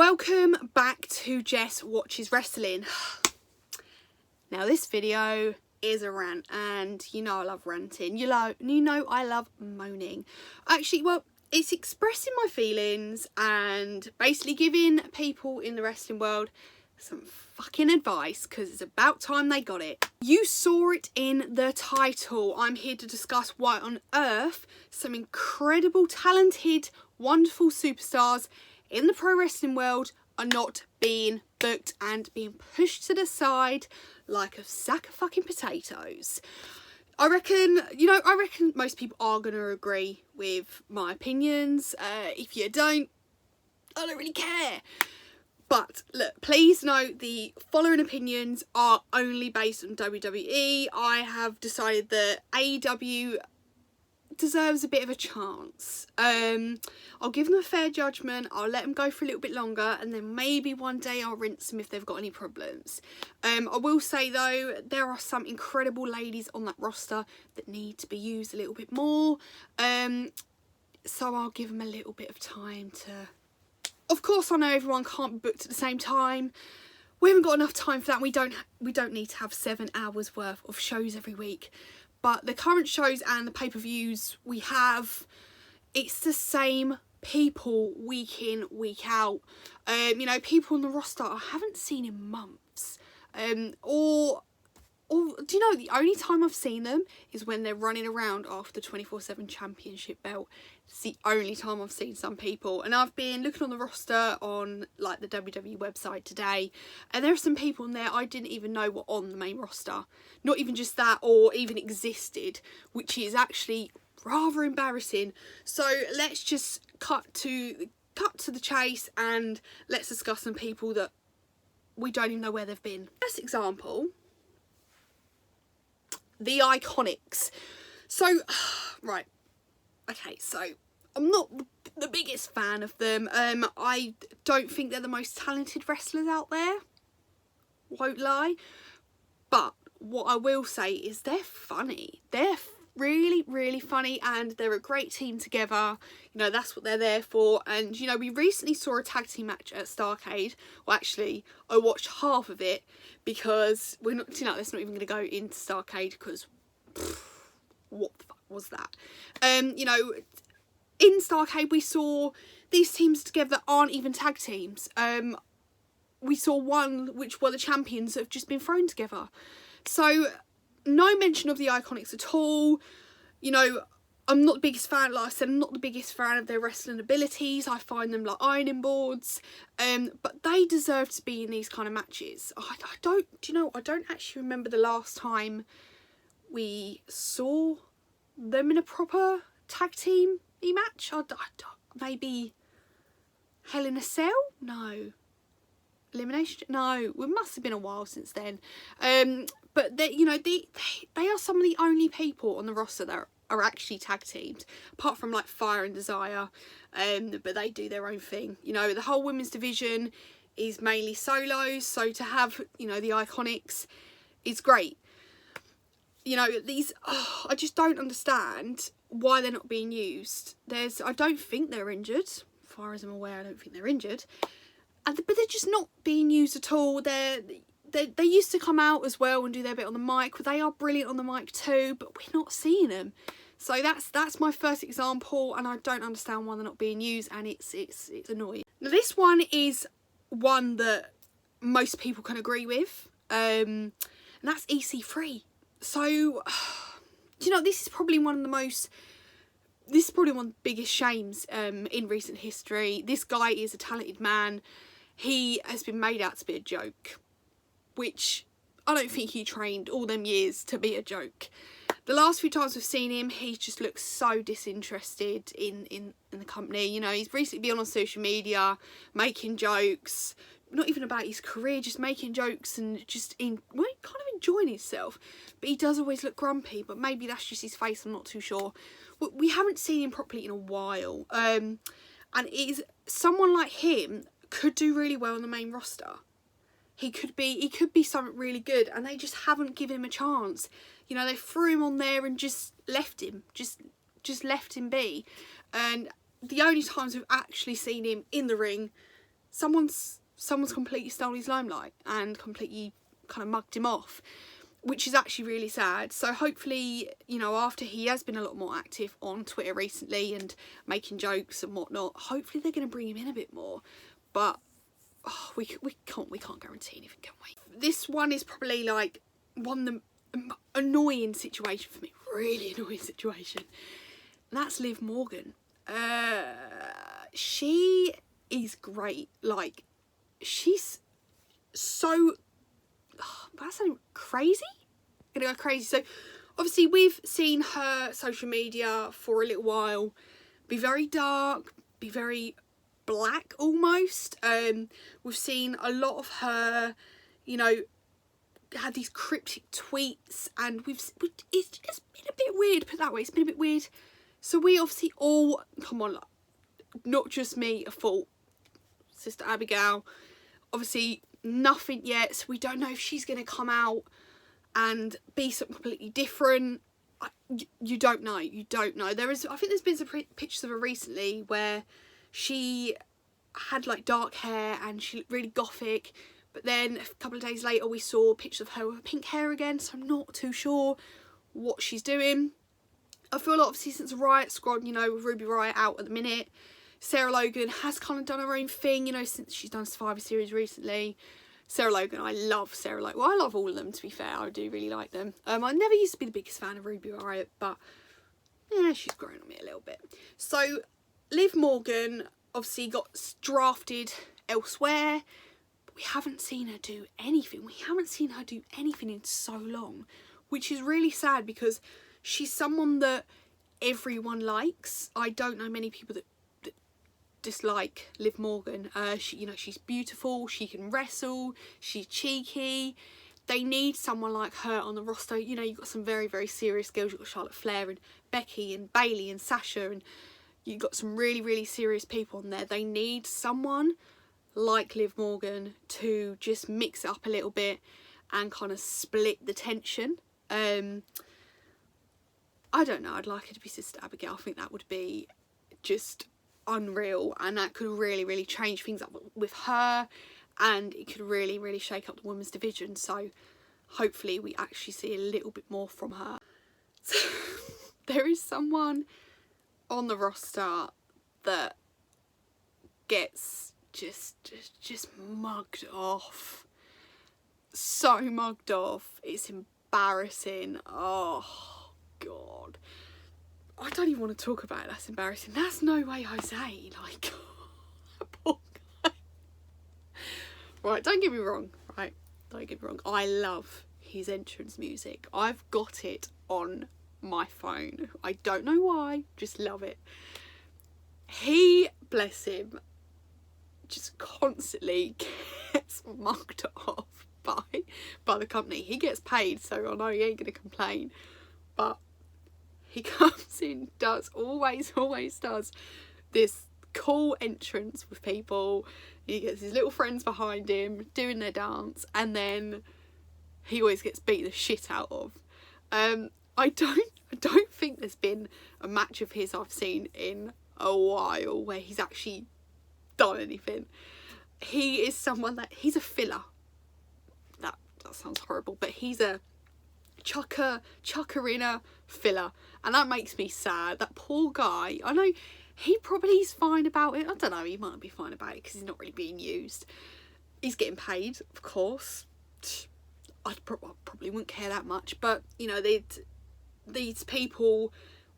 Welcome back to Jess Watches Wrestling. Now this video is a rant, and you know I love ranting. You know I love moaning. Actually, well, it's expressing my feelings and basically giving people in the wrestling world some fucking advice, because it's about time they got it. You saw it in the title. I'm here to discuss why on earth some incredible, talented, wonderful superstars in the pro wrestling world are not being booked and being pushed to the side like a sack of fucking potatoes. I reckon most people are going to agree with my opinions. If you don't, I don't really care. But look, please note the following opinions are only based on WWE. I have decided that AEW deserves a bit of a chance. I'll give them a fair judgment. I'll let them go for a little bit longer, and then maybe one day I'll rinse them if they've got any problems. I will say though, there are some incredible ladies on that roster that need to be used a little bit more. So I'll give them a little bit of time to... Of course, I know everyone can't be booked at the same time. We haven't got enough time for that. We don't need to have 7 hours worth of shows every week. But the current shows and the pay-per-views we have, it's the same people week in, week out. You know, people on the roster I haven't seen in months. Or do you know, the only time I've seen them is when they're running around after the 24/7 championship belt. It's the only time I've seen some people. And I've been looking on the roster on like the WWE website today, and there are some people in there I didn't even know were on the main roster. Not even just that, or even existed, which is actually rather embarrassing. So let's just cut to the chase, and let's discuss some people that we don't even know where they've been. First example, the IKonics. So, right, okay, so I'm not the biggest fan of them. I don't think they're the most talented wrestlers out there, won't lie. But what I will say is they're funny. They're really, really funny, and they're a great team together. You know, that's what they're there for. And, you know, we recently saw a tag team match at Starrcade. Well, actually, I watched half of it because we're not, you know, that's not even going to go into Starrcade because what the fuck was that? You know, in Starrcade we saw these teams together that aren't even tag teams. We saw one which were the champions that have just been thrown together. So no mention of the IKonics at all. You know, I'm not the biggest fan, like I said, I'm not the biggest fan of their wrestling abilities. I find them like ironing boards. But they deserve to be in these kind of matches. I don't actually remember the last time we saw them in a proper tag team match. Maybe Hell in a Cell? No. Elimination? No. It must have been a while since then. But they, you know, they are some of the only people on the roster that are actually tag teamed, apart from like Fire and Desire. But they do their own thing. You know, the whole women's division is mainly solos, so to have, you know, the IKonics is great. You know, these, I just don't understand why they're not being used. I don't think they're injured. As far as I'm aware, I don't think they're injured. But they're just not being used at all. They used to come out as well and do their bit on the mic. They are brilliant on the mic too, but we're not seeing them. So that's my first example, and I don't understand why they're not being used, and it's annoying. Now this one is one that most people can agree with, and that's EC3. So, you know, this is probably one of the biggest shames in recent history. This guy is a talented man. He has been made out to be a joke, which I don't think he trained all them years to be a joke. The last few times we've seen him, he just looks so disinterested in the company. You know, he's recently been on social media making jokes, not even about his career, just making jokes and just kind of enjoying himself. But he does always look grumpy, but maybe that's just his face, I'm not too sure. We haven't seen him properly in a while. And it is someone like him could do really well on the main roster. He could be something really good, and they just haven't given him a chance. You know, they threw him on there and just left him, just left him be. And the only times we've actually seen him in the ring someone's completely stolen his limelight and completely kind of mugged him off, which is actually really sad. So hopefully, you know, after he has been a lot more active on Twitter recently and making jokes and whatnot, hopefully they're going to bring him in a bit more. But oh, we can't guarantee anything, can we? This one is probably like one of the annoying situation for me, really annoying situation. And that's Liv Morgan. She is great. Like, she's so, that's crazy. Gonna go crazy. So obviously we've seen her social media for a little while be very dark, be very black almost. We've seen a lot of her, you know, had these cryptic tweets, and it's just been a bit weird, put it that way. It's been a bit weird. So we obviously all, come on, not just me, a fault. Sister Abigail, obviously nothing yet, so we don't know if she's going to come out and be something completely different. You don't know. You don't know. I think there's been some pictures of her recently where she had like dark hair and she looked really gothic, but then a couple of days later we saw pictures of her with pink hair again, so I'm not too sure what she's doing. I feel like obviously since Riot Squad, you know, with Ruby Riot out at the minute, Sarah Logan has kind of done her own thing, you know, since she's done Survivor Series recently. Sarah Logan, I love Sarah Logan. Well, I love all of them, to be fair. I do really like them. I never used to be the biggest fan of Ruby Riot, but yeah, she's grown on me a little bit. So Liv Morgan obviously got drafted elsewhere, but we haven't seen her do anything. We haven't seen her do anything in so long, which is really sad because she's someone that everyone likes. I don't know many people that dislike Liv Morgan. She, you know, she's beautiful, she can wrestle, she's cheeky. They need someone like her on the roster. You know, you've got some very, very serious girls. You've got Charlotte Flair and Becky and Bailey and Sasha, and you've got some really, really serious people on there. They need someone like Liv Morgan to just mix it up a little bit and kind of split the tension. I don't know, I'd like her to be Sister Abigail. I think that would be just unreal, and that could really, really change things up with her, and it could really, really shake up the women's division. So hopefully we actually see a little bit more from her. So there is someone on the roster that gets just mugged off. So mugged off. It's embarrassing. Oh God. I don't even want to talk about it. That's embarrassing. That's no way Jose. Like, poor guy. Right, don't get me wrong. Right, don't get me wrong. I love his entrance music. I've got it on my phone. I don't know why. Just love it. He, bless him, just constantly gets mugged off by the company. He gets paid, so I know he ain't going to complain. But he comes in, always does this cool entrance with people. He gets his little friends behind him doing their dance, and then he always gets beat the shit out of. I don't think there's been a match of his I've seen in a while where he's actually done anything. He is someone that, he's a filler. That sounds horrible, but he's a chucker in a filler, and that makes me sad. That poor guy. I know he probably is fine about it. I don't know, he might be fine about it because he's not really being used. He's getting paid, of course. I probably wouldn't care that much, but you know, these people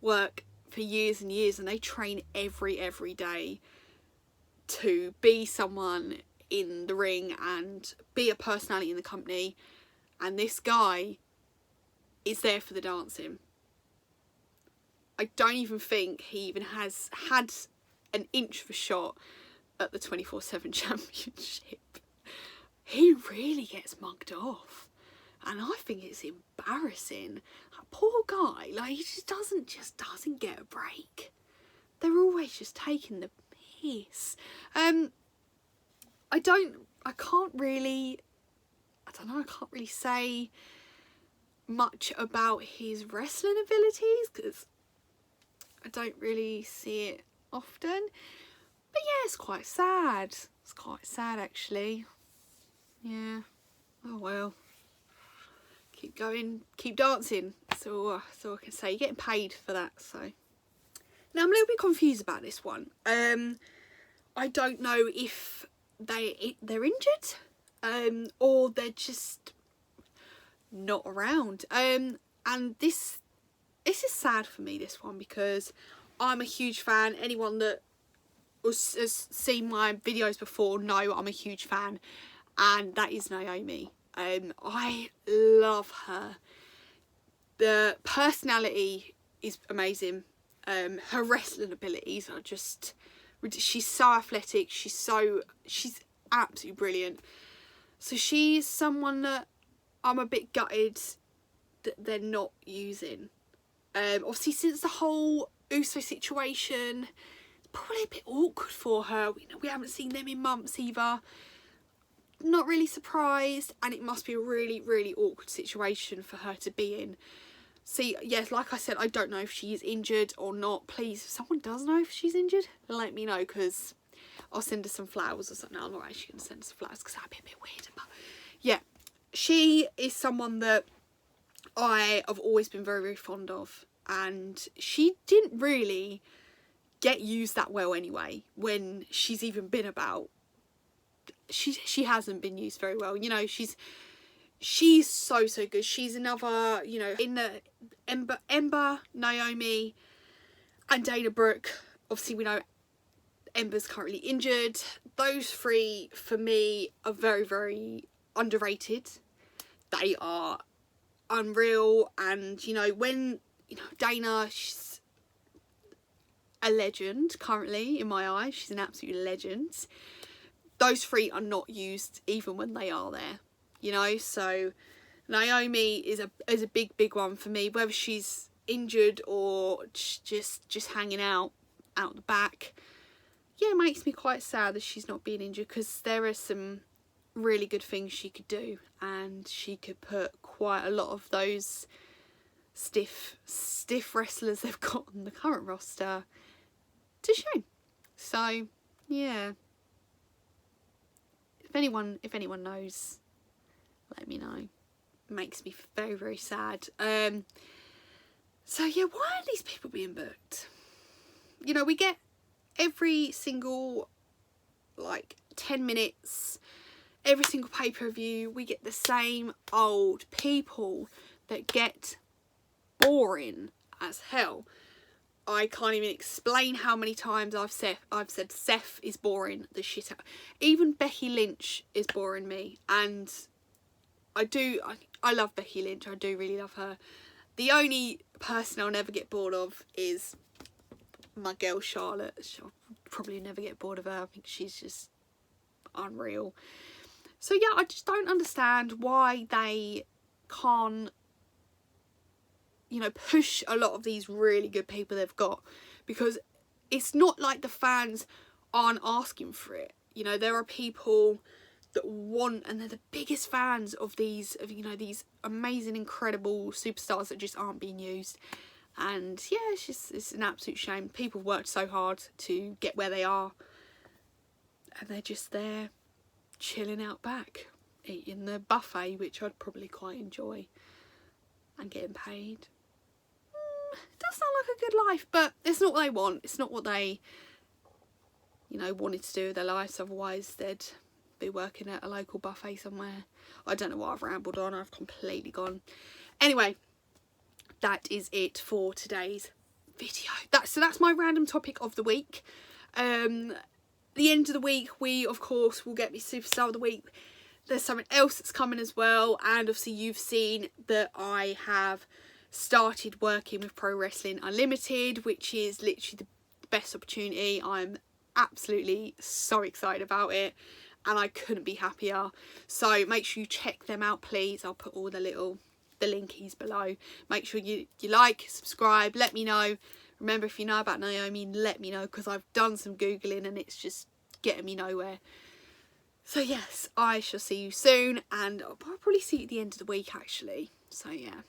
work for years and years, and they train every day to be someone in the ring and be a personality in the company, and this guy is there for the dancing. I don't even think he even has had an inch of a shot at the 24/7 championship. He really gets mugged off, and I think it's embarrassing. That poor guy, like, he just doesn't get a break. They're always just taking the piss. I can't really say much about his wrestling abilities because I don't really see it often. But yeah, it's quite sad. It's quite sad actually. Yeah. Oh well. Keep going, keep dancing. So I can say, you're getting paid for that. So now I'm a little bit confused about this one. I don't know if they're injured, or they're just not around. And this is sad for me, this one, because I'm a huge fan. Anyone that has seen my videos before know I'm a huge fan, and that is Naomi. I love her. The personality is amazing. Her wrestling abilities are just, she's so athletic, she's absolutely brilliant. So she's someone that I'm a bit gutted that they're not using. Obviously since the whole Uso situation, it's probably a bit awkward for her. We haven't seen them in months either. Not really surprised, and it must be a really, really awkward situation for her to be in. See, yes, like I said, I don't know if she is injured or not. Please, if someone does know if she's injured, let me know, because I'll send her some flowers or something. No, I'm not actually going to send her some flowers because that'd be a bit weird. But yeah, she is someone that I have always been very, very fond of, and she didn't really get used that well anyway when she's even been about. She hasn't been used very well. You know, she's so good. She's another, you know, in the Ember, Naomi and Dana Brooke. Obviously we know Ember's currently injured. Those three for me are very, very underrated. They are unreal, and you know, when, you know, Dana, she's a legend currently in my eyes. She's an absolute legend. Those three are not used even when they are there, you know. So Naomi is a big one for me, whether she's injured or just hanging out the back. Yeah, it makes me quite sad that she's not being injured, because there are some really good things she could do, and she could put quite a lot of those stiff wrestlers they've got on the current roster to shame. So yeah, if anyone knows, let me know. It makes me very, very sad. So yeah, why are these people being booked? You know, we get every single, like, 10 minutes, every single pay-per-view, we get the same old people that get boring as hell. I can't even explain how many times I've said Seth is boring the shit out. Even Becky Lynch is boring me, and I love Becky Lynch. I do really love her. The only person I'll never get bored of is my girl Charlotte. I'll probably never get bored of her. I think she's just unreal. So yeah, I just don't understand why they can't, you know, push a lot of these really good people they've got, because it's not like the fans aren't asking for it. You know, there are people that want, and they're the biggest fans of these, you know, these amazing, incredible superstars that just aren't being used. And yeah, it's an absolute shame. People worked so hard to get where they are, and they're just there chilling out back, eating the buffet, which I'd probably quite enjoy, and getting paid. It does sound like a good life, but it's not what they want. It's not what they, you know, wanted to do with their lives. Otherwise they'd be working at a local buffet somewhere. I don't know what I've rambled on. I've completely gone. Anyway, that is it for today's video. So that's my random topic of the week. The end of the week, we of course will get me Superstar of the Week. There's something else that's coming as well, and obviously you've seen that I have started working with Pro Wrestling Unlimited, which is literally the best opportunity. I'm absolutely so excited about it, and I couldn't be happier. So make sure you check them out, please. I'll put all the linkies below. Make sure you like, subscribe, let me know. Remember, if you know about Naomi, let me know, because I've done some Googling and it's just getting me nowhere. So yes, I shall see you soon, and I'll probably see you at the end of the week actually. So yeah.